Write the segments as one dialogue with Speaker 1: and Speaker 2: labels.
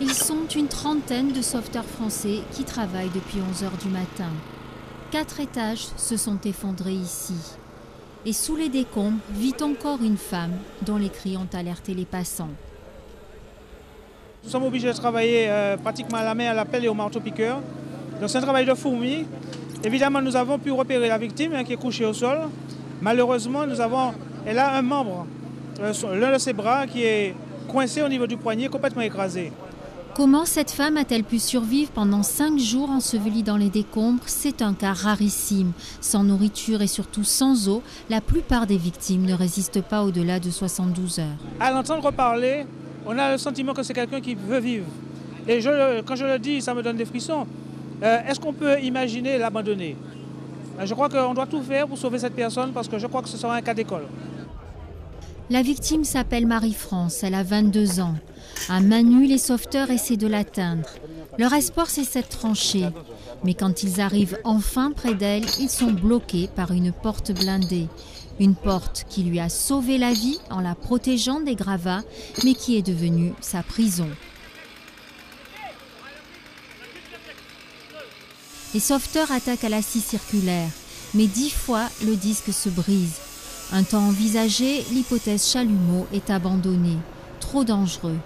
Speaker 1: Ils sont une trentaine de sauveteurs français qui travaillent depuis 11 h du matin. 4 étages se sont effondrés ici. Et sous les décombres vit encore une femme dont les cris ont alerté les passants.
Speaker 2: Nous sommes obligés de travailler pratiquement à la main, à la pelle et au marteau-piqueur. Donc c'est un travail de fourmi. Évidemment, nous avons pu repérer la victime qui est couchée au sol. Malheureusement, elle a un membre, l'un de ses bras qui est coincé au niveau du poignet, complètement écrasé.
Speaker 1: Comment cette femme a-t-elle pu survivre pendant 5 jours ensevelie dans les décombres? C'est un cas rarissime. Sans nourriture et surtout sans eau, la plupart des victimes ne résistent pas au-delà de 72 heures.
Speaker 2: À l'entendre parler, on a le sentiment que c'est quelqu'un qui veut vivre. Et quand je le dis, ça me donne des frissons. Est-ce qu'on peut imaginer l'abandonner? Je crois qu'on doit tout faire pour sauver cette personne parce que je crois que ce sera un cas d'école.
Speaker 1: La victime s'appelle Marie-France, elle a 22 ans. À main nue, les sauveteurs essaient de l'atteindre. Leur espoir, c'est cette tranchée. Mais quand ils arrivent enfin près d'elle, ils sont bloqués par une porte blindée. Une porte qui lui a sauvé la vie en la protégeant des gravats, mais qui est devenue sa prison. Les sauveteurs attaquent à la scie circulaire, mais 10 fois le disque se brise. Un temps envisagé, l'hypothèse chalumeau est abandonnée. Trop dangereux.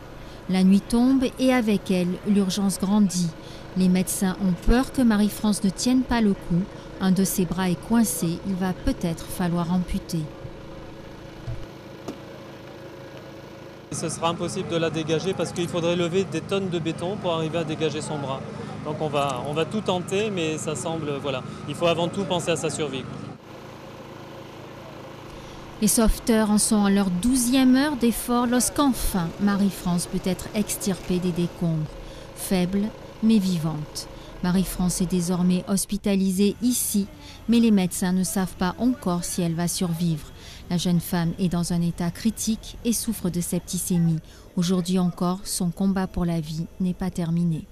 Speaker 1: La nuit tombe et avec elle, l'urgence grandit. Les médecins ont peur que Marie-France ne tienne pas le coup. Un de ses bras est coincé, il va peut-être falloir amputer.
Speaker 3: Ce sera impossible de la dégager parce qu'il faudrait lever des tonnes de béton pour arriver à dégager son bras. Donc on va tout tenter, mais ça semble, voilà, il faut avant tout penser à sa survie.
Speaker 1: Les sauveteurs en sont à leur 12e heure d'effort lorsqu'enfin Marie-France peut être extirpée des décombres. Faible, mais vivante. Marie-France est désormais hospitalisée ici, mais les médecins ne savent pas encore si elle va survivre. La jeune femme est dans un état critique et souffre de septicémie. Aujourd'hui encore, son combat pour la vie n'est pas terminé.